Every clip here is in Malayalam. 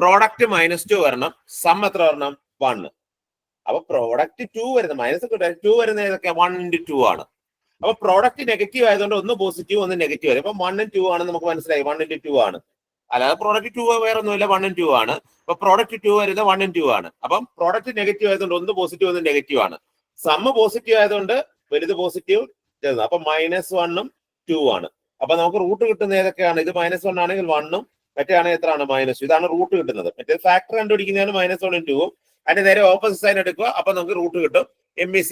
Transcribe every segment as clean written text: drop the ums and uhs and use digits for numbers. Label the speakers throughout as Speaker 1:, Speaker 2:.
Speaker 1: പ്രോഡക്റ്റ് -2 വരണം, സം എത്ര വരണം 1. അപ്പൊ പ്രോഡക്റ്റ് 2 വരുന്നത് -2 വരുന്ന ഏതൊക്കെ 1 × 2 ആണ്. അപ്പൊ പ്രോഡക്റ്റ് നെഗറ്റീവ് ആയതുകൊണ്ട് ഒന്ന് പോസിറ്റീവ് ഒന്ന് നെഗറ്റീവ് വരും. അപ്പൊ 1 × 2 ആണ് നമുക്ക് മനസ്സിലായി, 1 × 2 ആണ്. അല്ലാതെ പ്രോഡക്റ്റ് 2 വേറെ ഒന്നുമില്ല, 1 × 2 ആണ്. അപ്പൊ പ്രോഡക്റ്റ് 2 വരുന്നത് 1 × 2 ആണ്. അപ്പം പ്രോഡക്റ്റ് നെഗറ്റീവ് ആയതുകൊണ്ട് ഒന്ന് പോസിറ്റീവ് ഒന്ന് നെഗറ്റീവ് ആണ്. സമ്മ് പോസിറ്റീവ് ആയതുകൊണ്ട് വലുത് പോസിറ്റീവ്, അപ്പൊ -1 ഉം 2 ആണ്. അപ്പൊ നമുക്ക് റൂട്ട് കിട്ടുന്ന ഏതൊക്കെയാണ്? ഇത് -1 ആണെങ്കിൽ 1 ഉം മറ്റേ ആണെങ്കിൽ എത്രയാണ് -2. ഇതാണ് റൂട്ട് കിട്ടുന്നത്. മറ്റേ ഫാക്ടർ കണ്ടുപിടിക്കുന്നതാണ് -1 ഉം 2 ഉം. അതിന്റെ നേരെ ഓപ്പോസിറ്റ് സൈൻ എടുക്കുക, അപ്പൊ നമുക്ക് റൂട്ട് കിട്ടും. MEC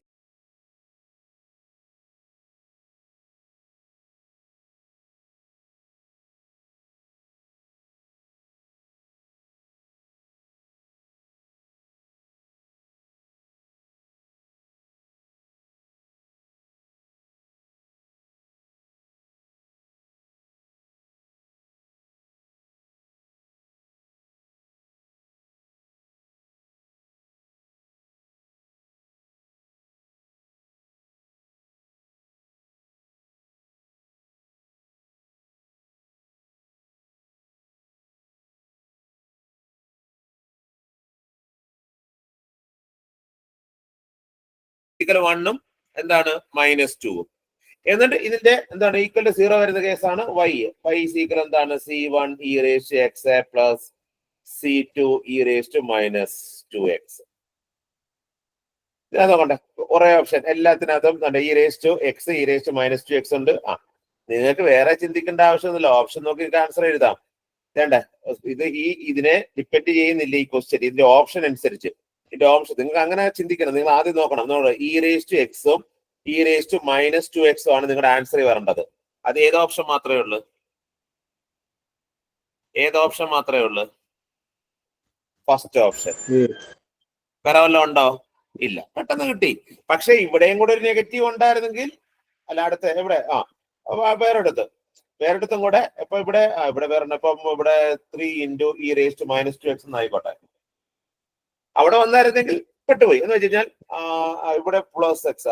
Speaker 1: -1 ഉം എന്താണ് -2 ഉം. എന്നിട്ട് ഇതിന്റെ എന്താണ് ഈക്വൽ ടു 0 വരുന്ന കേസാണ് y. y is equal എന്താണ് C1 e⁻x plus C2 e⁻−2x. നോക്കട്ടെ, കുറെ ഓപ്ഷൻ എല്ലാത്തിനകത്തും e⁻x e⁻−2x ഉണ്ട്. നിങ്ങൾക്ക് വേറെ ചിന്തിക്കേണ്ട ആവശ്യമൊന്നുമില്ല, ഓപ്ഷൻ നോക്കി ആൻസർ എഴുതാം. വേണ്ട, ഇതിനെ ഡിപ്പെൻഡ് ചെയ്യുന്നില്ല ഈ ക്വസ്റ്റ്യൻ, ഇതിന്റെ ഓപ്ഷൻ അനുസരിച്ച്. ഇതിന്റെ ഓപ്ഷൻ നിങ്ങൾക്ക് അങ്ങനെ ചിന്തിക്കണം. നിങ്ങൾ ആദ്യം നോക്കണം, e⁻x ഉം e⁻−2x ആണ് നിങ്ങളുടെ ആൻസർ വരേണ്ടത്. അത് ഏത് ഓപ്ഷൻ മാത്രമേ ഉള്ളൂ? ഏത് ഓപ്ഷൻ മാത്രമേ ഉള്ളൂ? First option. വേറെ വല്ലതും ഉണ്ടോ? ഇല്ല, പെട്ടെന്ന് കിട്ടി. പക്ഷെ ഇവിടെയും കൂടെ ഒരു നെഗറ്റീവ് ഉണ്ടായിരുന്നെങ്കിൽ, അല്ല അടുത്ത് എവിടെ വേറെടുത്തും കൂടെ ഇപ്പൊ ഇവിടെ വേറെ ഇപ്പം ഇവിടെ 3 × e⁻−2x എന്നായിക്കോട്ടെ, അവിടെ വന്നായിരുന്നെങ്കിൽ പെട്ടുപോയി. എന്ന് വെച്ച് കഴിഞ്ഞാൽ ഇവിടെ പ്ലസ് എക്സ്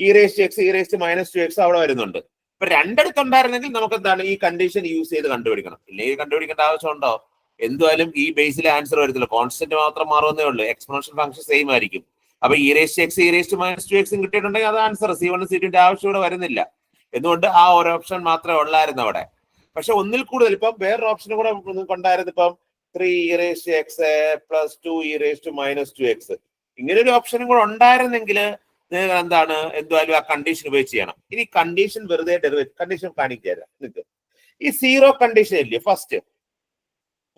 Speaker 1: e⁻x e⁻−2x അവിടെ വരുന്നുണ്ട്. ഇപ്പൊ രണ്ടിടത്തുണ്ടായിരുന്നെങ്കിൽ നമുക്ക് എന്താണ് ഈ കണ്ടീഷൻ യൂസ് ചെയ്ത് കണ്ടുപിടിക്കണം. ഇല്ലെങ്കിൽ കണ്ടുപിടിക്കേണ്ട ആവശ്യമുണ്ടോ? എന്തുവായാലും ഈ ബേസിലെ ആൻസർ വരത്തില്ല, കോൺസ്റ്റന്റ് മാത്രം മാറുന്നേ ഉള്ളൂ, എക്സ്പോണൻഷ്യൽ ഫംഗ്ഷൻ സെയിം ആയിരിക്കും. അപ്പൊ e⁻x e⁻−2x കിട്ടിയിട്ടുണ്ടെങ്കിൽ അത് ആൻസർ C1 C2 ആവശ്യം ഇവിടെ വരുന്നില്ല. എന്തുകൊണ്ട്? ആ ഒരു ഓപ്ഷൻ മാത്രമേ ഉള്ളായിരുന്നു അവിടെ. പക്ഷെ ഒന്നിൽ കൂടുതൽ ഇപ്പം വേറൊരു ഓപ്ഷനും കൂടെ കൊണ്ടായിരുന്നു. ഇപ്പം 3 e⁻x പ്ലസ് 2 e⁻−2x ഇങ്ങനെ ഒരു ഓപ്ഷനും കൂടെ ഉണ്ടായിരുന്നെങ്കിൽ നിങ്ങൾ എന്താണ് എന്തുവായാലും ആ കണ്ടീഷൻ ഉപയോഗിച്ച് ചെയ്യണം. ഇനി കണ്ടീഷൻ വെറുതെ ഡെറിവേറ്റ് കണ്ടീഷൻ കാണിക്കുക നിങ്ങൾക്ക്. ഈ 0 കണ്ടീഷൻ ഇല്ലയോ ഫസ്റ്റ്,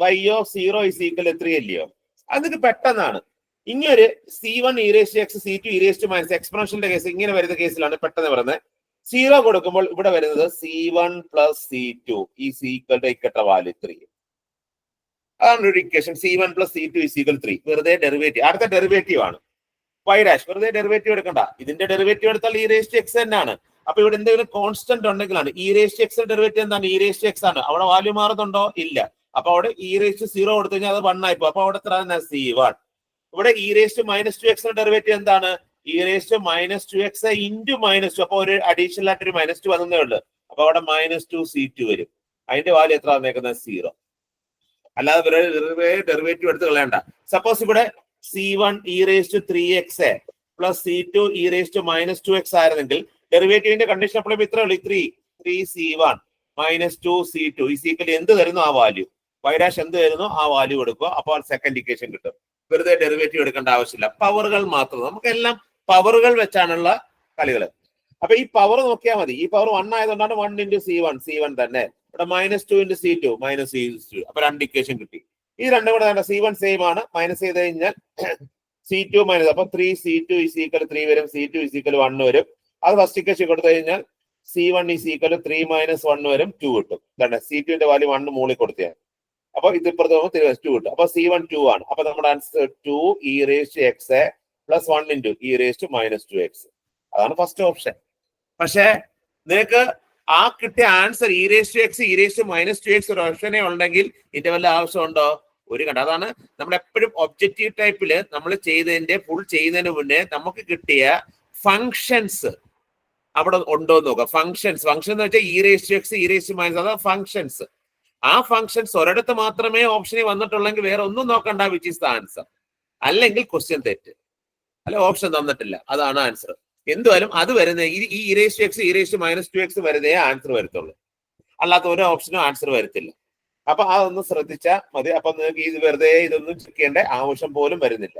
Speaker 1: y(0 = 3) അല്ലയോ? അത് നിങ്ങൾക്ക് പെട്ടെന്നാണ്. ഇങ്ങനൊരു C1 e⁻x C2 e⁻−, എക്സ്പോണൻഷ്യലിന്റെ case ഇങ്ങനെ വരുന്ന കേസിലാണ് പെട്ടെന്ന് പറയുന്നത്. 0 കൊടുക്കുമ്പോൾ ഇവിടെ വരുന്നത് C1 + C2 = വാല്യൂ 3. അതാണ് ഒരു ഇക്വേഷൻ. C1 + C2 = 3. വെറുതെ ഡെറിവേറ്റീവ്. അടുത്ത ഡെറിവേറ്റീവ് ആണ് y'. വെറുതെ ഡെറിവേറ്റീവ് എടുക്കണ്ട, ഇതിന്റെ ഡെറിവേറ്റീവ് എടുത്താൽ e⁻x തന്നെയാണ്. അപ്പൊ ഇവിടെ എന്തെങ്കിലും കോൺസ്റ്റന്റ് ഉണ്ടെങ്കിലാണ്. e⁻x ഡെറിവേറ്റീവ് എന്താണ്? e⁻x ആണ്. അവിടെ വാല്യൂ മാറുന്നുണ്ടോ? ഇല്ല. അപ്പൊ അവിടെ e⁻0 കൊടുത്തു കഴിഞ്ഞാൽ അത് 1 ആയിപ്പോ. അപ്പൊ അവിടെ എത്ര C1. ഇവിടെ e⁻−2x ഡെറിവേറ്റീവ് എന്താണ്? e⁻−2x × -2. അപ്പൊ ഒരു അഡീഷണൽ ആയിട്ട് ഒരു -2 വന്നേ ഉള്ളൂ. അപ്പൊ അവിടെ -2 C2 വരും. അതിന്റെ വാല്യൂ എത്ര വന്നേക്കുന്നത്? 0. അല്ലാതെ ഡെറിവേറ്റീവ് എടുത്ത് കളയണ്ട. സപ്പോസ് ഇവിടെ C1 e⁻3x plus C2 e⁻−2x ആയിരുന്നെങ്കിൽ ഡെറിവേറ്റീവിന്റെ കണ്ടീഷൻ അപ്പോൾ ഇത്രേ ഉള്ളൂ, 3C1 -2 C2 = എന്ത് തരുന്നു ആ വാല്യൂ, y' എന്ത് തരുന്നു ആ വാല്യൂ എടുക്കുക. അപ്പോൾ സെക്കൻഡ് ഇക്വേഷൻ കിട്ടും. വെറുതെ ഡെറിവേറ്റീവ് എടുക്കേണ്ട ആവശ്യമില്ല, പവറുകൾ മാത്രം. നമുക്കെല്ലാം പവറുകൾ വെച്ചാണുള്ള കളികൾ. അപ്പൊ ഈ പവർ നോക്കിയാൽ മതി. ഈ പവർ 1 ആയതുകൊണ്ടാണ് 1 × C1 തന്നെ. ഇവിടെ -2 × C2 -2. അപ്പൊ 2 ഇക്വേഷൻ കിട്ടി. ഈ രണ്ടും കൂടെ C1 സെയിം ആണ്, മൈനസ് ചെയ്ത് കഴിഞ്ഞാൽ C2 മൈനസ്, അപ്പൊ 3C2 = 3 വരും, C2 = 1 വരും. അത് ഫസ്റ്റ് ഇക്വേഷൻ കൊടുത്തു കഴിഞ്ഞാൽ C1 = 3 - 1 വരും, 2 കിട്ടും. എന്താണ് C2ന്റെ വാല്യൂ 1 മുകളിൽ കൊടുത്തേ. അപ്പൊ ഇത് ഇപ്പുറത്ത് 2 കിട്ടും. അപ്പൊ C1 2 ആണ്. അപ്പൊ നമ്മുടെ ആൻസർ 2 e⁻x + 1 × e⁻−2x. അതാണ് ഫസ്റ്റ് ഓപ്ഷൻ. പക്ഷെ നിങ്ങൾക്ക് ആ കിട്ടിയ ആൻസർ e⁻x e⁻−2x ഒരു ഓപ്ഷനെ ഉണ്ടെങ്കിൽ ഇതിന്റെ വല്ല ആവശ്യമുണ്ടോ? ഒരു കണ്ട. അതാണ് നമ്മൾ എപ്പോഴും ഒബ്ജക്റ്റീവ് ടൈപ്പില് നമ്മൾ ഫുൾ ചെയ്യുന്നതിന് മുന്നേ നമുക്ക് കിട്ടിയ ഫങ്ഷൻസ് അവിടെ ഉണ്ടോ എന്ന് നോക്കാം. ഫങ്ഷൻ എന്ന് വെച്ചാൽ e⁻x e⁻−, അതാ ഫങ്ഷൻസ്. ആ ഫംഗ്ഷൻസ് ഒരിടത്ത് മാത്രമേ ഓപ്ഷനിൽ വന്നിട്ടുള്ളെങ്കിൽ വേറെ ഒന്നും നോക്കണ്ട, വിച്ച് ഇസ് ദ ആൻസർ. അല്ലെങ്കിൽ ക്വസ്റ്റ്യൻ തെറ്റ്, അല്ല ഓപ്ഷൻ തന്നിട്ടില്ല, അതാണ് ആൻസർ. എന്തുവായാലും അത് വരുന്ന ഈ e raise to x e raise to minus 2x വരുന്നേ ആൻസർ വരത്തുള്ളൂ, അല്ലാത്ത ഒരു ഓപ്ഷനും ആൻസർ വരത്തില്ല. അപ്പൊ അതൊന്ന് ശ്രദ്ധിച്ചാൽ മതി. അപ്പൊ നിങ്ങൾക്ക് ഇത് വെറുതെ ഇതൊന്നും ചെക്ക് ചെയ്യേണ്ട ആവശ്യം പോലും വരുന്നില്ല.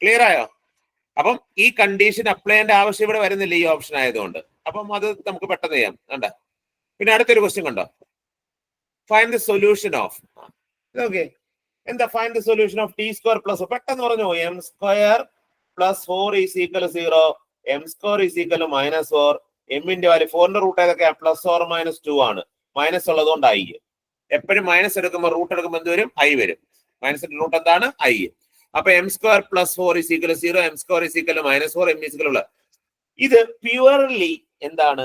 Speaker 1: ക്ലിയർ ആയോ? അപ്പം ഈ കണ്ടീഷൻ അപ്ലൈ ചെയ്യേണ്ട ആവശ്യം ഇവിടെ വരുന്നില്ല ഈ ഓപ്ഷൻ ആയതുകൊണ്ട്. അപ്പം അത് നമുക്ക് പെട്ടെന്ന് ചെയ്യാം. കണ്ട, പിന്നെ അടുത്തൊരു ക്വസ്റ്റ്യൻ കണ്ടോ, find the solution of. Okay, എന്താ find the solution of T square plus, പെട്ടെന്ന് പറഞ്ഞു, M square plus 4 is equal 0, M square is equal -4. എമ്മിന്റെ വാല്യൂ 4ന്റെ റൂട്ട് ഏതൊക്കെയാ, പ്ലസ് ഓർ -2 ആണ്. മൈനസ് ഉള്ളതുകൊണ്ട് ഐ. എപ്പോഴും മൈനസ് എടുക്കുമ്പോൾ റൂട്ട് എടുക്കുമ്പോൾ എന്ത് വരും, ഐ വരും. മൈനസിന്റെ റൂട്ട് എന്താണ്, ഐ. അപ്പൊ M square plus 4 is equal 0, M square is equal -4, M is equal. ഇത് പ്യുവർലി എന്താണ്,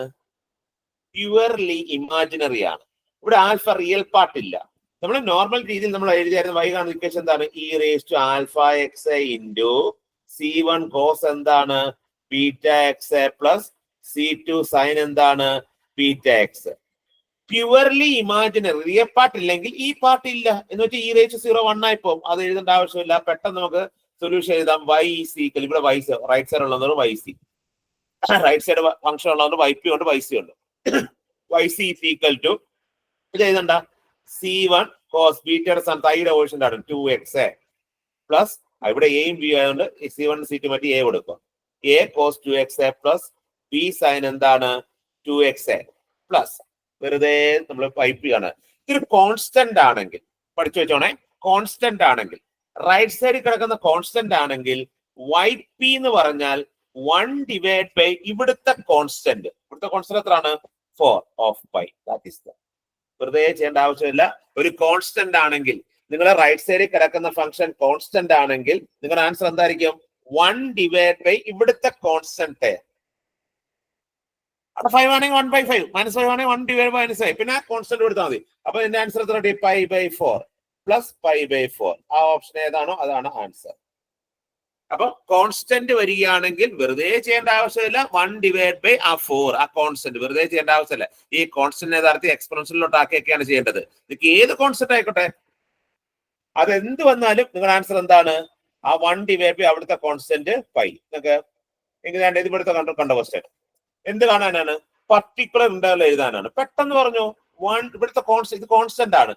Speaker 1: പ്യുവർലി ഇമാജിനറി ആണ്. ഇവിടെ ആൽഫ റിയൽ പാർട്ട് ഇല്ല. നമ്മൾ നോർമൽ രീതിയിൽ നമ്മൾ എഴുതിയായിരുന്നു y കാണുന്ന ഇക്വേഷൻ എന്താണ്, e raise to alpha x into C1 cos എന്താണ് beta x plus C2 sine എന്താണ് beta x. Purely imaginary, real part ഇല്ലെങ്കിൽ ഈ പാർട്ട് ഇല്ല എന്ന് വെച്ചാൽ ഇ റേസ് 0 1 ആയി പോകും. അത് എഴുതേണ്ട ആവശ്യമില്ല. പെട്ടെന്ന് നമുക്ക് സൊല്യൂഷൻ എഴുതാം. y ഈക്വൽ, ഇവിടെ y റൈറ്റ് സൈഡ് ഉള്ളത് yc, റൈറ്റ് സൈഡ് ഫംഗ്ഷൻ ഉള്ളത് yp ഉണ്ട് yc ഉണ്ട്. yc ഈക്വൽ ടു ഇത് എഴുതണ്ട, C1 കോസ് ബീറ്റയുടെ സ്ഥാനത്ത് ഐയുടെ വേർഷൻ ആണ് 2x പ്ലസ് ഇവിടെ എയും ബി ആയതുകൊണ്ട് C1 C2 മറ്റി എ കൊടുക്കുക, a cos 2x plus B sine എന്താണ് 2x പ്ലസ് വെറുതെ നമ്മൾ പൈപ്പ് ആണ്. ഇതൊരു കോൺസ്റ്റന്റ് ആണെങ്കിൽ പഠിച്ചു വെച്ചോണേ, കോൺസ്റ്റന്റ് ആണെങ്കിൽ റൈറ്റ് സൈഡിൽ കിടക്കുന്ന കോൺസ്റ്റന്റ് ആണെങ്കിൽ yp എന്ന് പറഞ്ഞാൽ 1 ഡിവൈഡ് ബൈ ഇവിടുത്തെ കോൺസ്റ്റന്റ്. ഇവിടുത്തെ കോൺസ്റ്റന്റ് എത്രയാണ്, 4 of pi. That is the, വെറുതെ ചെയ്യേണ്ട ആവശ്യമില്ല. ഒരു കോൺസ്റ്റന്റ് ആണെങ്കിൽ നിങ്ങളുടെ റൈറ്റ് സൈഡിൽ കിടക്കുന്ന ഫംഗ്ഷൻ കോൺസ്റ്റന്റ് ആണെങ്കിൽ നിങ്ങളുടെ ആൻസർ എന്തായിരിക്കും, 1 ഡിവൈഡ് ബൈ ഇവിടുത്തെ കോൺസ്റ്റന്റ്. അവിടെ 5 ആണെങ്കിൽ 1/5, -5 ആണെങ്കിൽ 1 ഡിവൈഡ് ബൈ -5, പിന്നെ കോൺസ്റ്റന്റ് എടുത്താൽ മതി. അപ്പൊ ഇതിന്റെ ആൻസർ എത്ര കിട്ടി, π/4 പ്ലസ് π/4. ആ ഓപ്ഷൻ ഏതാണോ അതാണ് ആൻസർ. അപ്പൊ കോൺസ്റ്റന്റ് വരികയാണെങ്കിൽ വെറുതെ ചെയ്യേണ്ട ആവശ്യമില്ല, 1 ഡിവൈഡ് ബൈ ആ 4, ആ കോൺസ്റ്റന്റ് വെറുതെ ചെയ്യേണ്ട ആവശ്യമില്ല. ഈ കോൺസ്റ്റന്റ് യഥാർത്ഥത്തിൽ എക്സ്പോണൻഷ്യലിലോട്ട് ആക്കിയൊക്കെയാണ് ചെയ്യേണ്ടത്. നിങ്ങൾക്ക് ഏത് കോൺസ്റ്റന്റ് ആയിക്കോട്ടെ, അതെന്ത് വന്നാലും നിങ്ങളുടെ ആൻസർ എന്താണ്, ആ 1 ഡിവൈഡ് ബൈ അവിടുത്തെ കോൺസ്റ്റന്റ് പൈ. നിങ്ങൾക്ക് എങ്ങനെയാണ് ഇത് ഇവിടുത്തെ കണ്ട ക്വസ്റ്റ്യൻ എന്ത് കാണാനാണ്, പർട്ടിക്കുലർ ഇന്റർവൽ എഴുതാനാണ്. പെട്ടെന്ന് പറഞ്ഞു, 1 ഇവിടുത്തെ കോൺസ്റ്റന്റ്, ഇത് കോൺസ്റ്റന്റ് ആണ്,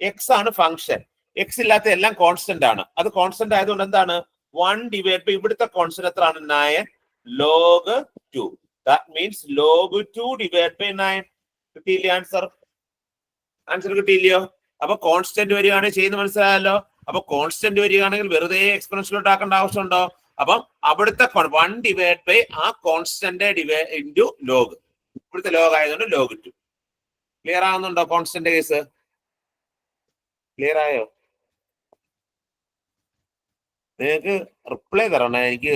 Speaker 1: എക്സ് ആണ് ഫംഗ്ഷൻ, എക്സ് ഇല്ലാത്ത എല്ലാം കോൺസ്റ്റന്റ് ആണ്. അത് കോൺസ്റ്റന്റ് ആയതുകൊണ്ട് എന്താണ്, 1 ഡിവൈഡ് ബൈ ഇവിടുത്തെ കോൺസ്റ്റന്റ് എത്രയാണ്, 9 log 2. That means log 2 divide by 9. കിട്ടിയില്ലേ ആൻസർ? ആൻസർ കിട്ടിയില്ലയോ? അപ്പൊ കോൺസ്റ്റന്റ് വരികയാണെങ്കിൽ ചെയ്യുന്ന മനസ്സിലായല്ലോ. അപ്പൊ കോൺസ്റ്റന്റ് വരികയാണെങ്കിൽ വെറുതെ എക്സ്പോണൻഷ്യലോട്ട് ആക്കേണ്ട ആവശ്യമുണ്ടോ? അപ്പം അവിടുത്തെ 1 ഡിവൈഡ് ബൈ ആ കോൺസ്റ്റന്റ് ഡിവൈഡ് ഇൻറ്റു ലോഗ്, ഇവിടുത്തെ ലോഗ് ആയതുകൊണ്ട് log 2. ക്ലിയർ ആവുന്നുണ്ടോ കോൺസ്റ്റന്റ് കേസ്? ക്ലിയർ ആയോ? നിങ്ങൾക്ക് റിപ്ലൈ തരണം, എനിക്ക്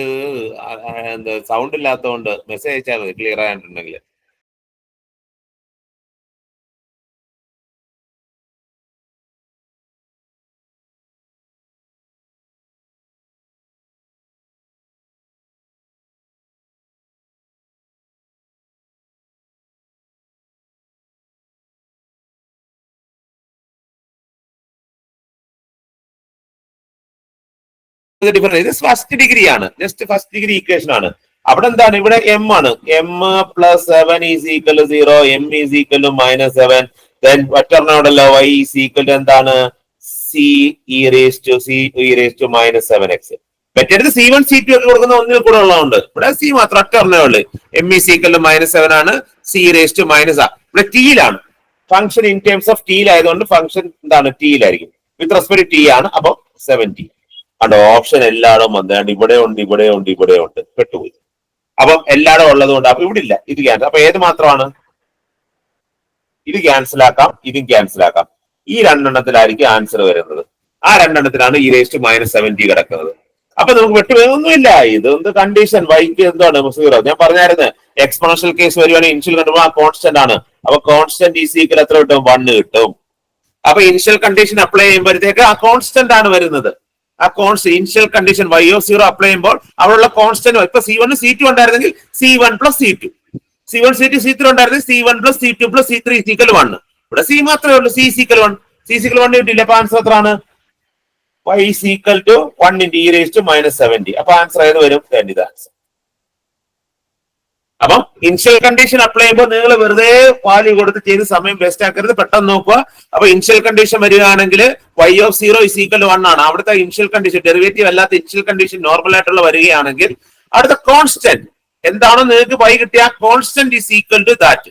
Speaker 1: എന്താ സൗണ്ട് ഇല്ലാത്തതുകൊണ്ട് മെസ്സേജ് അയച്ചാൽ മതി ക്ലിയർ ആയിട്ടുണ്ടെങ്കിൽ. ഇത് ഫസ്റ്റ് ഡിഗ്രി ആണ്, ജസ്റ്റ് ഫസ്റ്റ് ഡിഗ്രി ഇക്വേഷൻ ആണ്. അവിടെ എന്താണ്, ഇവിടെ എം ആണ്, M plus 7 is equal 0, M is equal -7. Then ഒറ്റൊരെണ്ണോടല്ലോ y ഈസ് ഈക്വൽ എന്താണ്, c e raised to -7x. മറ്റേത് C1 C2 ഒക്കെ കൊടുക്കുന്ന ഒന്നിൽ കൂടെ ഉള്ളതുകൊണ്ട് ഇവിടെ c മാത്രം ഒറ്റൊരെണ്ണേ ഉള്ളു. എം ഈസ് ഈക്വൽ -7 ആണ്, c raised to -. ഇവിടെ ടീയിലാണ് ഫംഗ്ഷൻ, ഇൻ ടേംസ് ഓഫ് ടീയിലായതുകൊണ്ട് ഫംഗ്ഷൻ എന്താണ്, ടീയിലായിരിക്കും. വിത്ത് റെസ്പെക്ട് ടീ ആണ്. അപ്പൊ 70. അവിടെ ഓപ്ഷൻ എല്ലായിടും വന്നാണ്ട് ഇവിടെ ഉണ്ട്, ഇവിടെ ഉണ്ട്, ഇവിടെ ഉണ്ട്, പെട്ടുപോയി. അപ്പം എല്ലായിടും ഉള്ളത് കൊണ്ട് അപ്പൊ ഇവിടെ ഇല്ല, ഇത് ക്യാൻസൽ. അപ്പൊ ഏത് മാത്രമാണ്, ഇത് ക്യാൻസൽ ആക്കാം, ഇതും ക്യാൻസൽ ആക്കാം. ഈ രണ്ടെണ്ണത്തിലായിരിക്കും ആൻസർ വരുന്നത്. ആ രണ്ടെണ്ണത്തിലാണ് e raised to -70 കിടക്കുന്നത്. അപ്പൊ നമുക്ക് വെട്ടുപോയൊന്നുമില്ല. ഇതൊന്ന് കണ്ടീഷൻ വൈക്ക് എന്താണ് 0. ഞാൻ പറഞ്ഞായിരുന്നു എക്സ്പോണൻഷ്യൽ കേസ് വരുവാണെങ്കിൽ ഇനിഷ്യൽ കണ്ടുമ്പോൾ ആ കോൺസ്റ്റന്റ് ആണ്. അപ്പൊ കോൺസ്റ്റന്റ് ഈസ് ഈക്വൽ എത്ര കിട്ടും, 1 കിട്ടും. അപ്പൊ ഇനിഷ്യൽ കണ്ടീഷൻ അപ്ലൈ ചെയ്യുമ്പോഴത്തേക്ക് ആ കോൺസ്റ്റന്റ് ആണ് വരുന്നത്. ആ constant initial condition y0 apply ചെയ്യുമ്പോൾ അവിടെയുള്ള കോൺസ്റ്റന്റ് ഇപ്പൊ C1 C2 ഉണ്ടായിരുന്നെങ്കിൽ C1 plus C2, C1 C2 C3 ഉണ്ടായിരുന്നെങ്കിൽ C1 plus C2 plus C3 equal 1. ഇവിടെ C മാത്രമേ ഉള്ളൂ, C ഈക്വൽ 1. C ഈക്വൽ 1 കിട്ടിയില്ല. അപ്പൊ ആൻസർ എത്രയാണ്? y is equal to 1 into e raised to minus 70. അപ്പൊ ആൻസർ ഏത് വരും? ഇത് ആൻസർ. അപ്പം ഇനിഷ്യൽ കണ്ടീഷൻ അപ്ലൈ ചെയ്യുമ്പോൾ നിങ്ങൾ വെറുതെ വാല്യൂ കൊടുത്ത് ചെയ്ത് സമയം വേസ്റ്റ് ആക്കരുത്, പെട്ടെന്ന് നോക്കുക. അപ്പൊ ഇനിഷ്യൽ കണ്ടീഷൻ വരികയാണെങ്കിൽ y0 is equal to 1 ആണ്. അവിടുത്തെ ഇനിഷ്യൽ കണ്ടീഷൻ ഡെറിവേറ്റീവ് അല്ലാത്ത ഇനിഷ്യൽ കണ്ടീഷൻ നോർമൽ ആയിട്ടുള്ള വരികയാണെങ്കിൽ അടുത്ത കോൺസ്റ്റന്റ് എന്താണോ നിങ്ങൾക്ക് y കിട്ടിയ constant is equal to that.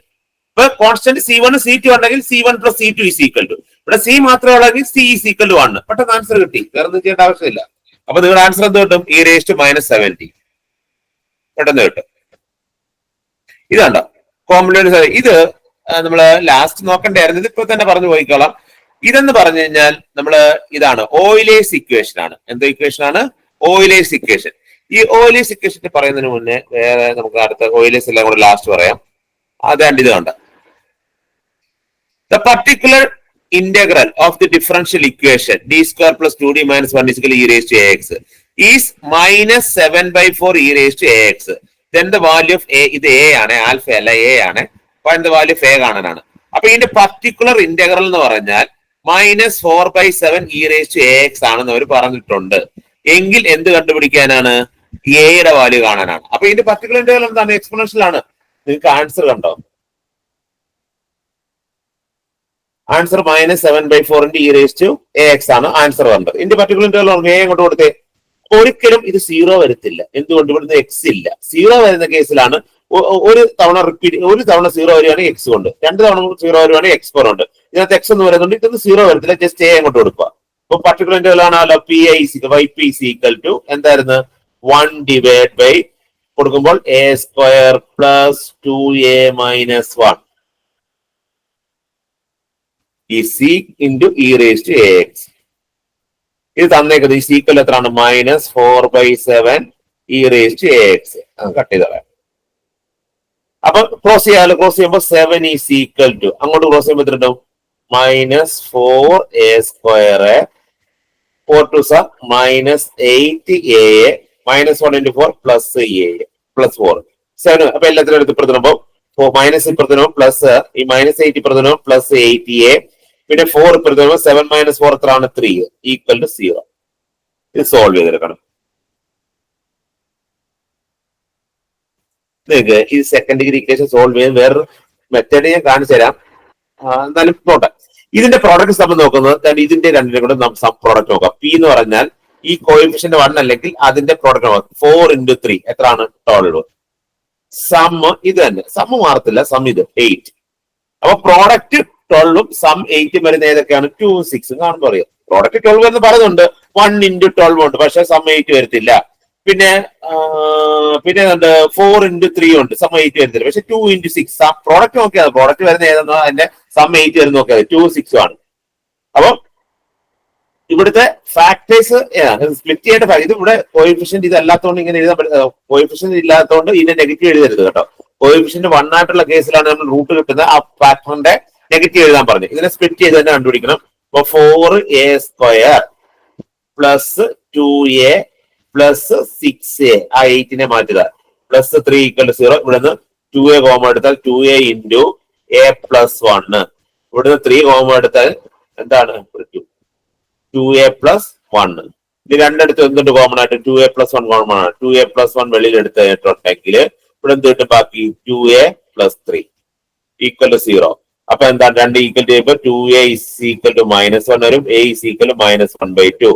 Speaker 1: ഇപ്പൊ കോൺസ്റ്റന്റ് C1 C2 ഉണ്ടെങ്കിൽ C1 plus C2 is equal to, ഇവിടെ C മാത്രമേ ഉള്ളെങ്കിൽ C is equal to 1. പെട്ടെന്ന് ആൻസർ കിട്ടി, വേറെ ഒന്നും ചെയ്യേണ്ട ആവശ്യമില്ല. അപ്പൊ നിങ്ങളുടെ ആൻസർ എന്ത് കിട്ടും? e raised to minus 70 പെട്ടെന്ന് കിട്ടും. ഇതാണ്ടോ കോംപ്ലിമെന്റ്. ഇത് നമ്മള് ലാസ്റ്റ് നോക്കണ്ടായിരുന്നു, ഇത് ഇപ്പൊ തന്നെ പറഞ്ഞു പോയിക്കോളാം. ഇതെന്ന് പറഞ്ഞു കഴിഞ്ഞാൽ നമ്മള് ഇതാണ് ഓയിലേഴ്സ് ഇക്വേഷൻ ആണ്. എന്ത് ഇക്വേഷൻ ആണ്? Euler's equation. ഈ ഓയിലേഴ്സ് ഇക്വേഷൻ പറയുന്നതിന് മുന്നേ വേറെ നമുക്ക് അടുത്ത ഓയിലേഴ്സ് എല്ലാം കൂടെ ലാസ്റ്റ് പറയാം. അതാണ്ട് ഇത് കണ്ട the particular integral of the differential equation d square plus 2d minus 1 is equal to e raised to ax is minus 7/4 e raised to ax. Then the value of a, ഇത് a ആണ്, ആൽഫ അല്ല a ആണ്. find the value of a കാണാനാണ്. അപ്പൊ ഇതിന്റെ പർട്ടിക്കുലർ ഇന്റഗ്രൽ എന്ന് പറഞ്ഞാൽ minus 4/7 e raised to ax ആണെന്ന് അവർ പറഞ്ഞിട്ടുണ്ട്. എങ്കിൽ എന്ത് കണ്ടുപിടിക്കാനാണ്? a യുടെ വാല്യൂ കാണാനാണ്. അപ്പൊ ഇതിന്റെ പർട്ടിക്കുലർ ഇന്റഗ്രൽ എന്താണ്? എക്സ്പോണൻഷ്യൽ ആണ്. നിങ്ങൾക്ക് ആൻസർ കണ്ടോ? Answer minus 7/4 into e raised to ax ആണ് ആൻസർ കണ്ടത്. ഇതിന്റെ പർട്ടിക്കുലർ ഇന്റഗ്രൽ a അങ്ങോട്ട് കൊടുത്തേ. ഒരിക്കലും ഇത് 0 വരത്തില്ല. എന്തുകൊണ്ട്? ഇവിടുന്ന് x ഇല്ല. 0 വരുന്ന കേസിലാണ് ഒരു തവണ റിപ്പീറ്റ്, ഒരു തവണ 0 വരികയാണെങ്കിൽ x കൊണ്ട്, 2 തവണ 0 വരികയാണെങ്കിൽ x ഉണ്ട്. ഇതിനകത്ത് x എന്ന് പറയുന്നുണ്ട്. ഇതൊന്നും 0 വരത്തില്ല, ജസ്റ്റ് a അങ്ങോട്ട് കൊടുക്കുക. അപ്പൊ പർട്ടിക്കുലർ ഇന്റഗ്രൽ ആണല്ലോ yp is equal to എന്തായിരുന്നു? 1 divided by കൊടുക്കുമ്പോൾ a square plus 2a minus 1 is c into e raised to ax. ഇത് തന്നേക്കുന്നത് ഈ സീക്വൽ എത്രയാണ്? minus 4/7 e raised to ax. Cut ചെയ്തോളാം. അപ്പൊ ക്രോസ് ചെയ്യാലോ. ക്രോസ് ചെയ്യുമ്പോൾ 7 is equal to, അങ്ങോട്ട് ക്രോസ് ചെയ്യുമ്പോൾ എത്രയുണ്ടാവും? minus 4a square 4 to minus 8a minus 1 into 4 plus a plus 4 7. അപ്പൊ എല്ലാത്തിനും എടുത്ത് ഇപ്പുറത്തുമ്പോ മൈനസ് ഇപ്പുറത്തുമ്പോ പ്ലസ്, ഈ -8 ഇപ്പുറത്തുമ്പോ പ്ലസ് 8a, പിന്നെ 4 ഇപ്പുറത്തുമ്പോ 7 minus 4 എത്രയാണ്? 3 ഈക്വൽ ടു 0. ഇത് സോൾവ് ചെയ്തെടുക്കണം. നിങ്ങൾക്ക് ഈ സെക്കൻഡ് ഡിഗ്രി ഇക്വേഷൻ സോൾവ് ചെയ്യാൻ വേറൊരു മെത്തേഡ് ഞാൻ കാണിച്ചു തരാം. എന്നാലും നോട്ടെ. ഇതിന്റെ പ്രോഡക്റ്റ് നമ്മൾ നോക്കുന്നത് ഇതിന്റെ രണ്ടിനും കൂടെ പ്രോഡക്റ്റ് നോക്കാം. പി എന്ന് പറഞ്ഞാൽ ഈ കോഎഫിഷ്യന്റ് 1 അല്ലെങ്കിൽ അതിന്റെ പ്രോഡക്റ്റ് നോക്കാം. 4 into 3 എത്രയാണ്? 12. സം ഇത് തന്നെ, സം മാറത്തില്ല, സം ഇത് 8. അപ്പൊ പ്രോഡക്റ്റ് 12ഉം സം 8ഉം വരുന്ന ഏതൊക്കെയാണ്? 2 6 കാണുമ്പോൾ അറിയാം. പ്രോഡക്റ്റ് 12 എന്ന് പറയുന്നുണ്ട്, 1 into 12 ഉണ്ട്, പക്ഷെ സം 8 വരത്തില്ല. പിന്നെ 4 into 3 ഉണ്ട്, സം 8 വരുന്നില്ല. പക്ഷെ 2 into 6 പ്രോഡക്റ്റ് നോക്കിയാൽ പ്രോഡക്റ്റ് വരുന്ന ഏതെന്നോ അതിന്റെ സം 8 വരുന്ന നോക്കിയാൽ 2 6 ആണ്. അപ്പൊ ഇവിടുത്തെ ഫാക്ടേഴ്സ് സ്പ്ലിറ്റ് ചെയ്യേണ്ട ഇത് ഇവിടെ കോഎഫിഷ്യന്റ് ഇതല്ലാത്തതുകൊണ്ട് ഇങ്ങനെ എഴുതാൻ പറ്റില്ല. കോഎഫിഷ്യന്റ് ഇല്ലാത്തതുകൊണ്ട് ഇതിന്റെ നെഗറ്റീവ് എഴുതരുത് കേട്ടോ. കോഎഫിഷ്യന്റ് 1 ആയിട്ടുള്ള കേസിലാണ് നമ്മൾ റൂട്ട് കിട്ടുന്നത്. ആ ഫാക്ടറിന്റെ നെഗറ്റീവ് എഴുതാൻ പറഞ്ഞു. ഇതിനെ സ്പ്ലിറ്റ് ചെയ്ത് തന്നെ കണ്ടുപിടിക്കണം. അപ്പൊ 4a square plus 2a plus 6a, ആ 8നെ മാറ്റുക, പ്ലസ് 3 ഈക്വൽ ടു 0. ഇവിടുന്ന് 2a കോമ എടുത്താൽ 2a ഇൻറ്റു a പ്ലസ് 1. ഇവിടുന്ന് 3 കോമ എടുത്താൽ എന്താണ്? 2a plus 1. ഇത് രണ്ടിടത്ത് എന്തുണ്ട് കോമൺ ആയിട്ട്? 2a പ്ലസ് 1 കോമൺ ആണ്. 2a പ്ലസ് 1 വെളിയിൽ എടുത്തിട്ടുണ്ടെങ്കിൽ ഇവിടെ എന്ത് കിട്ടും? ബാക്കി 2a പ്ലസ് 3 ഈക്വൽ ടു 0. അപ്പൊ എന്താണ്? 2 ഈക്വൽ ചെയ്യുമ്പോൾ 2a is equal to -1 വരും, a is equal to -1/2.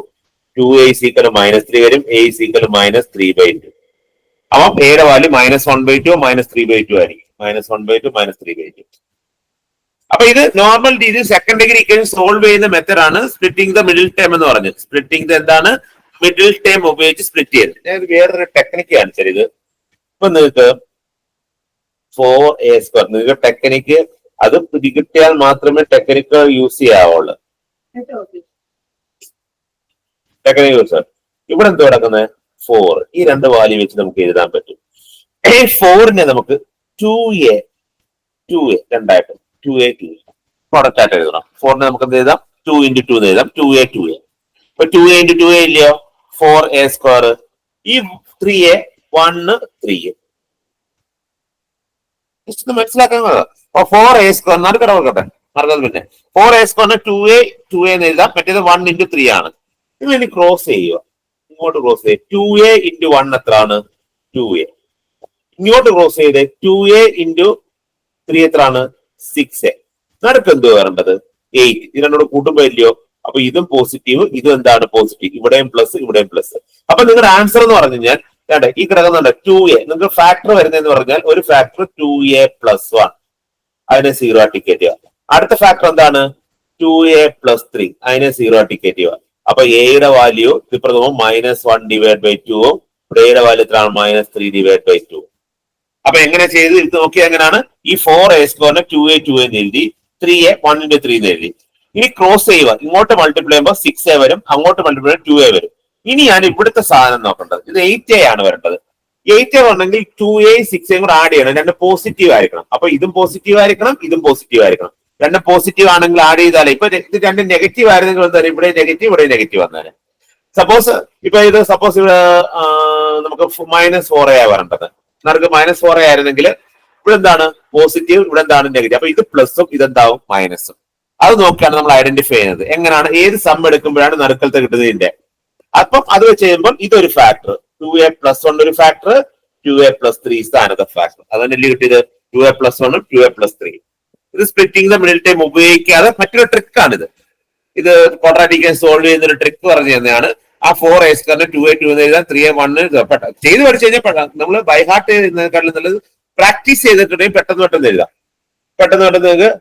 Speaker 1: 2a is equal to -3 വരും, a is equal to -3/2. അപ്പം എയുടെ വാല്യൂ -1/2 -3/2 ആയിരിക്കും. -1/2 -3/2. അപ്പൊ ഇത് നോർമൽ രീതിയിൽ സെക്കൻഡ് ഡിഗ്രി ഇക്വേഷൻ സോൾവ് ചെയ്യുന്ന മെത്തേഡ് ആണ് സ്പ്ലിറ്റിംഗ് ദ മിഡിൽ ടേം എന്ന് പറഞ്ഞു. സ്പ്ലിറ്റിംഗ് ദ എന്താണ്? മിഡിൽ ടേം ഉപയോഗിച്ച് സ്പ്ലിറ്റ് ചെയ്യുന്നത്. ഞാൻ വേറൊരു ടെക്നിക്ക് കാണിച്ചത്. ഇത് ഇപ്പൊ നിങ്ങൾക്ക് 4a square നിങ്ങൾക്ക് ടെക്നിക്ക് അത് കിട്ടിയാൽ മാത്രമേ ടെക്നിക്ക് യൂസ് ചെയ്യാവുള്ളൂ. ടെക്നിക്ക് യൂസ് ഇവിടെ എന്ത് കിടക്കുന്നത്? 4. ഈ രണ്ട് വാല്യൂ വെച്ച് നമുക്ക് എഴുതാൻ പറ്റും. 4നെ നമുക്ക് 2a രണ്ടായിട്ട് 2a പ്രൊഡക്റ്റ് ആയിട്ട് എഴുതണം. 4നെ നമുക്ക് എന്ത് എഴുതാം? 2 into 2 എന്ന് എഴുതാം. 2a. ഇപ്പൊ 2a into 2a ഇല്ലയോ? 4a². ഈ 3a 1 3. ജസ്റ്റ് മനസ്സിലാക്കാൻ 4a² നടുക്കട കൊടുക്കട്ടെ, മറന്നത് പിന്നെ 4a² 2a എന്ന് എഴുതാം. മറ്റേത് 1 × 3 ആണ്. നിങ്ങൾ ഇനി ക്രോസ് ചെയ്യുക, ഇങ്ങോട്ട് ക്രോസ് ചെയ്യുക. 2a × 1 എത്രയാണ്? 2a. ഇങ്ങോട്ട് ക്രോസ് ചെയ്ത് 2a × 3 എത്രയാണ്? 6a. നടുക്ക് എന്ത് വരേണ്ടത്? 8. ഇത് രണ്ടോട് കൂട്ടുമ്പോ ഇല്ലയോ? അപ്പൊ ഇതും പോസിറ്റീവ്, ഇതും എന്താണ്? പോസിറ്റീവ്. ഇവിടെയും പ്ലസ്, ഇവിടെയും പ്ലസ്. അപ്പൊ നിങ്ങളുടെ ആൻസർ എന്ന് പറഞ്ഞു കഴിഞ്ഞാൽ ഈ കിടക്കുന്നുണ്ട് 2a. നിങ്ങൾക്ക് ഫാക്ടർ വരുന്നതെന്ന് പറഞ്ഞാൽ ഒരു ഫാക്ടർ 2a + 1, അതിനെ 0 ടിക്കറ്റ് ചെയ്യുക. അടുത്ത ഫാക്ടർ എന്താണ്? 2a + 3, അതിനെ 0 ടിക്കറ്റ് ചെയ്യുക. അപ്പൊ എയുടെ വാല്യൂ ഇപ്പുറത്ത് -1/2 ഇവിടെ എയുടെ വാല്യൂ എത്രയാണ്? -3/2. അപ്പൊ എങ്ങനെ ചെയ്ത് ഇത് നോക്കിയാൽ എങ്ങനെയാണ്? ഈ 4a² 2a 2a എന്ന് എഴുതി, 3a 1 × 3 എന്ന് എഴുതി. ഇനി ക്രോസ് ചെയ്യുക. ഇങ്ങോട്ട് മൾട്ടിപ്ലൈ ചെയ്യുമ്പോൾ 6a വരും, അങ്ങോട്ട് മൾട്ടിപ്ലൈ ചെയ്യുമ്പോൾ 2a വരും. ഇനി ഞാൻ ഇവിടുത്തെ സാധനം നോക്കേണ്ടത് ഇത് 8a ആണ് വരേണ്ടത്. 8a വരണമെങ്കിൽ 2a 6a കൂടെ ആഡ് ചെയ്യണം. രണ്ട് പോസിറ്റീവ് ആയിരിക്കണം. അപ്പൊ ഇതും പോസിറ്റീവ് ആയിരിക്കണം, ഇതും പോസിറ്റീവ് ആയിരിക്കണം. രണ്ട് പോസിറ്റീവ് ആണെങ്കിൽ ആഡ് ചെയ്താലേ. ഇപ്പൊ ഇത് രണ്ട് നെഗറ്റീവ് ആയിരുന്നെങ്കിൽ എന്തായാലും ഇവിടെ നെഗറ്റീവ്, ഇവിടെ നെഗറ്റീവ് വന്നേനെ. സപ്പോസ് ഇപ്പൊ ഇത് സപ്പോസ് ഇവിടെ നമുക്ക് -4a വരേണ്ടത്. നമുക്ക് -4a ആയിരുന്നെങ്കിൽ ഇവിടെ എന്താണ്? പോസിറ്റീവ്, ഇവിടെ എന്താണ്? നെഗറ്റീവ്. അപ്പൊ ഇത് പ്ലസും ഇതെന്താവും? മൈനസും. അത് നോക്കിയാണ് നമ്മൾ ഐഡന്റിഫൈ ചെയ്യുന്നത്. എങ്ങനെയാണ്? ഏത് സം എടുക്കുമ്പോഴാണ് നറുക്കലത്തെ കിട്ടുന്നതിന്റെ. അപ്പം അത് വെച്ച് കഴിയുമ്പോൾ ഇതൊരു ഫാക്ടർ, 2a + 1 ഒരു factor, 2a + 3 is the another factor. അതല്ലേ കിട്ടിയത്? 2a + 1 2a + 3. ഇത് സ്പ്ലിറ്റിംഗ് ദ മിഡിൽ ടൈം ഉപയോഗിക്കാതെ മറ്റൊരു ട്രിക്കാണിത്. ഇത് ക്വാഡ്രാറ്റിക് സോൾവ് ചെയ്യുന്ന ഒരു ട്രിക്ക് പറഞ്ഞു തന്നെയാണ്. ആ 4a² 2a 2 എന്ന് എഴുതാൻ 3a 1 ചെയ്ത് പഠിച്ചു കഴിഞ്ഞാൽ നമ്മൾ ബൈ ഹാർട്ട് ചെയ്യുന്നതിനെക്കാളും നല്ലത് പ്രാക്ടീസ് ചെയ്തിട്ടുണ്ടെങ്കിൽ പെട്ടെന്ന് എഴുതാം. പെട്ടെന്ന് നിങ്ങൾക്ക്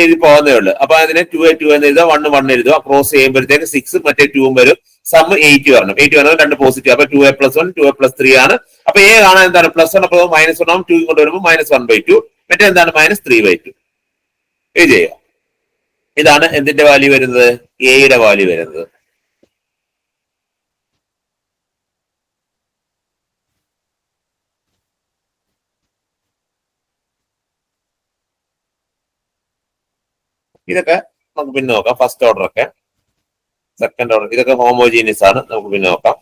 Speaker 1: എഴുതി പോകുന്നേ ഉള്ളൂ. അപ്പൊ അതിനെ 2a 2 എന്ന് എഴുതുക, 1 1 എഴുതുക. ക്രോസ് ചെയ്യുമ്പോഴത്തേക്ക് 6 മറ്റേ 2 വരും. സം 8 വരണം. 8 വരണം, രണ്ട് പോസിറ്റീവ്. അപ്പൊ 2a + 1 2a + 3 ആണ്. അപ്പൊ a കാണാൻ എന്താണ്? +1. അപ്പൊ -1 ആവും. 2 കൊണ്ട് വരുമ്പോൾ -1/2. മറ്റേ എന്താണ്? -3/2. ഇത് ചെയ്യുക. ഇതാണ് എന്തിന്റെ വാല്യൂ വരുന്നത്? എയുടെ വാല്യൂ വരുന്നത്. ഇതൊക്കെ നമുക്ക് പിന്നെ നോക്കാം. ഫസ്റ്റ് ഓർഡർ ഒക്കെ, സെക്കൻഡ് ഓർഡർ, ഇതൊക്കെ ഹോമോജീനിയസ് ആണ്. നമുക്ക് പിന്നെ നോക്കാം.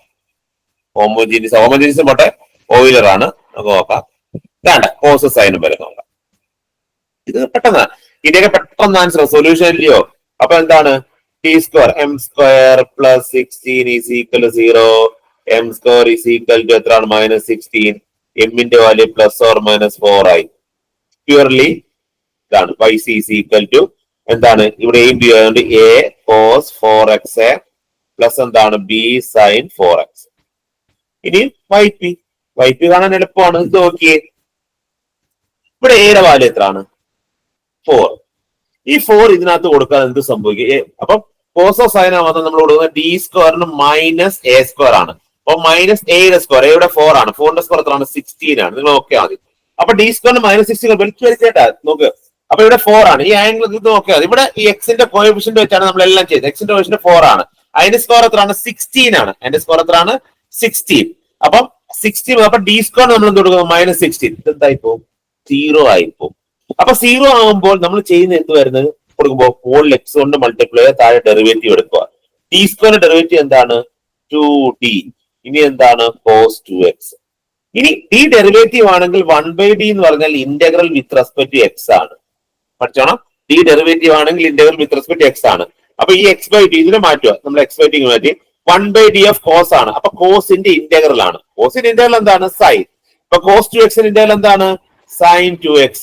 Speaker 1: ഹോമോജീനിയസ് പോട്ടെ, ഓയിലർ ആണ്. നമുക്ക് നോക്കാം. വേണ്ട, കോസ് സൈനും വരെ നോക്കാം. ഇത് പെട്ടെന്ന് ഇതിന്റെയൊക്കെ പെട്ടെന്ന് ആൻസർ സൊല്യൂഷൻ ഇല്ലയോ? അപ്പൊ എന്താണ്? t² m² + 16 = 0. m² = എത്രയാണ്? -16. എമ്മിന്റെ വാല്യൂ +or-4 ആയി. പ്യൂർലി ഇതാണ്. y എന്താണ്? ഇവിടെ എയും ബി ആയതുകൊണ്ട് a cos 4x പ്ലസ് എന്താണ്? b sin 4x. ഇനി yp കാണാൻ എളുപ്പമാണ്. ഇത് നോക്കിയേ, ഇവിടെ എയുടെ വാല്യൂ എത്രയാണ്? 4. ഈ 4 ഇതിനകത്ത് കൊടുക്കാൻ എന്ത് സംഭവിക്കും? അപ്പം കോസോ സൈന മാത്രം നമ്മൾ കൊടുക്കുന്നത് d² -a² ആണ്. അപ്പൊ -a², എയുടെ 4 ആണ്. 4ന്റെ സ്ക്വയർ എത്രയാണ്? 16 ആണ്. നിങ്ങൾ നോക്കിയാൽ മതി. അപ്പൊ d² -16 വലിച്ചു വലിച്ചേട്ടാ നോക്ക്. അപ്പൊ ഇവിടെ 4 ആണ്. ഈ ആംഗിൾ ഇത് നോക്കിയാൽ ഇവിടെ ഈ എക്സിന്റെ കോഎഫിഷ്യന്റ് വെച്ചാണ് നമ്മൾ എല്ലാം ചെയ്തത്. എക്സിന്റെ കോഎഫിഷ്യന്റ് 4 ആണ്. അതിന്റെ സ്കോർ എത്രയാണ്? 16 ആണ്. അതിന്റെ സ്കോർ എത്രയാണ്? 16. അപ്പം 16. അപ്പൊ d² നമ്മൾ എന്ത് കൊടുക്കും? -16. ഇതെന്തായിപ്പോ? 0 ആയിപ്പോ. അപ്പൊ 0 ആകുമ്പോൾ നമ്മൾ ചെയ്യുന്ന എന്ത് വരുന്നത്? കൊടുക്കുമ്പോൾ മുകളിൽ x കൊണ്ട് മൾട്ടിപ്ലൈ ചെയ്ത് താഴെ ഡെറിവേറ്റീവ് എടുക്കുക. t² ഡെറിവേറ്റീവ് എന്താണ്? 2d. ഇനി എന്താണ്? cos 2x. ഇനി ഈ ഡെറിവേറ്റീവ് ആണെങ്കിൽ 1/d എന്ന് പറഞ്ഞാൽ integral with respect to x ആണ്. പഠിച്ചോണം. ഈ ഡെറിവേറ്റീവ് ആണെങ്കിൽ integral with respect to x ആണ്. അപ്പൊ ഈ x/d ഇതിനെ മാറ്റുക. നമ്മൾ x/d മാറ്റി 1/d ഓഫ് കോസ് ആണ്. അപ്പൊ കോസിന്റെ ഇന്റഗ്രൽ ആണ്. കോസിന്റെ ഇന്റഗ്രൽ എന്താണ്? സൈൻ. അപ്പൊ cos 2x ഇന്റഗ്രൽ എന്താണ്? sin 2x.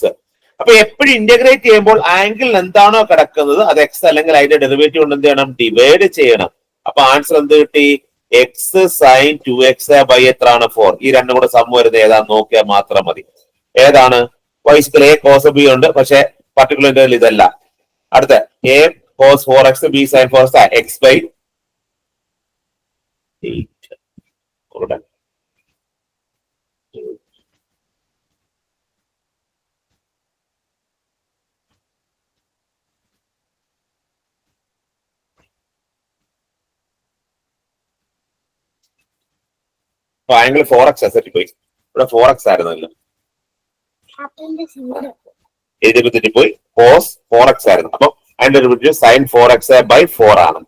Speaker 1: അപ്പൊ എപ്പോഴും ഇന്റഗ്രേറ്റ് ചെയ്യുമ്പോൾ ആംഗിൾ എന്താണോ കിടക്കുന്നത് അത് x അല്ലെങ്കിൽ അതിന്റെ ഡെറിവേറ്റീവ് കൊണ്ട് എന്ത് ചെയ്യണം? ഡിവൈഡ് ചെയ്യണം. അപ്പൊ ആൻസർ എന്ത് കിട്ടി? x sin 2x ബൈ എത്രയാണ്? 4. ഈ രണ്ടും കൂടെ സം വരുന്നത് ഏതാന്ന് നോക്കിയാൽ മാത്രം മതി. ഏതാണ്? a cos b ഉണ്ട്, പക്ഷെ പർട്ടിക്കുലർ ഇന്റർവൽ ഇതല്ല. അടുത്ത a cos 4x b sin 4x x/8. Angle 4x set പോയി. ഇവിടെ 4x ആയിരുന്നല്ലോ, എഴുതിയപ്പോ തെറ്റിപ്പോയി. കോസ് 4x ആയിരുന്നു. അപ്പൊ അതിന്റെ ഡെറിവേറ്റീവ് sin 4x/4 ആണ്.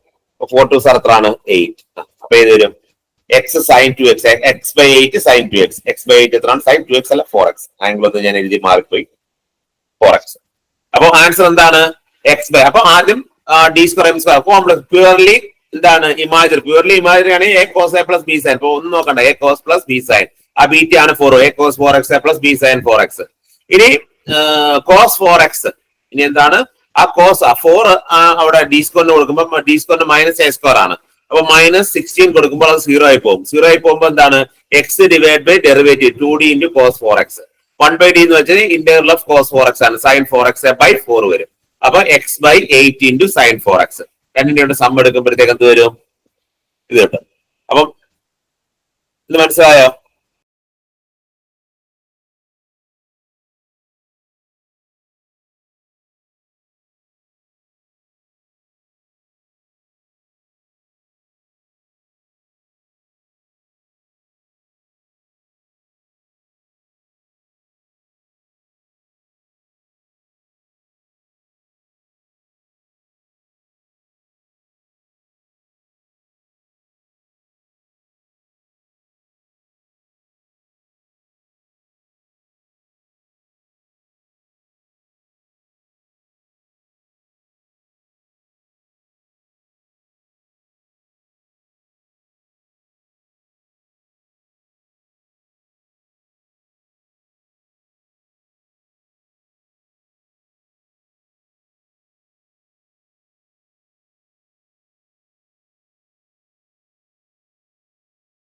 Speaker 1: 4 2 എത്രയാണ്? 8. അപ്പൊ ഏത് വരും? X sine 2x, x by 8 sine 2x, x by 8 എത്രയാണ്? സൈൻ 2x അല്ല 4x. ആംഗിൾ ഒന്ന് ഞാൻ എഴുതി മാറിപ്പോയി, 4x. അപ്പൊ ആൻസർ എന്താണ്? X by. അപ്പൊ ആദ്യം D square M square formula purely എന്താണ്? ഇമാജിനറി. പ്യൂർലി ഇമാജിനറി ആണ് A cos A plus B sine. അപ്പൊ ഒന്നും നോക്കണ്ട, A cos plus B sine. ആ ബീറ്റ ആണ് 4, A cos 4x plus B sine 4x. ഇനി കോസ് 4x, ഇനി എന്താണ്? ആ കോസ് 4 അവിടെ ഡി സ്ക്വയറിന് കൊടുക്കുമ്പോൾ ഡി സ്ക്വയറിന് മൈനസ് എ സ്ക്വയർ ആണ്. അപ്പൊ മൈനസ് 16 കൊടുക്കുമ്പോൾ അത് 0 ആയി പോകും. 0 ആയി പോകുമ്പോൾ എന്താണ്? X divide by derivative 2d into cos 4x. 1/d എന്ന് വെച്ചാൽ ഇന്റഗ്രൽ ഓഫ് കോസ് 4x ആണ്. സൈൻ 4x ബൈ 4 വരും. അപ്പൊ X by 8 into sine 4x. രണ്ടിന്റെ സം എടുക്കുമ്പോഴത്തേക്ക് എന്ത് വരും? ഇത് കിട്ടും. അപ്പം ഇത് മനസ്സിലായോ?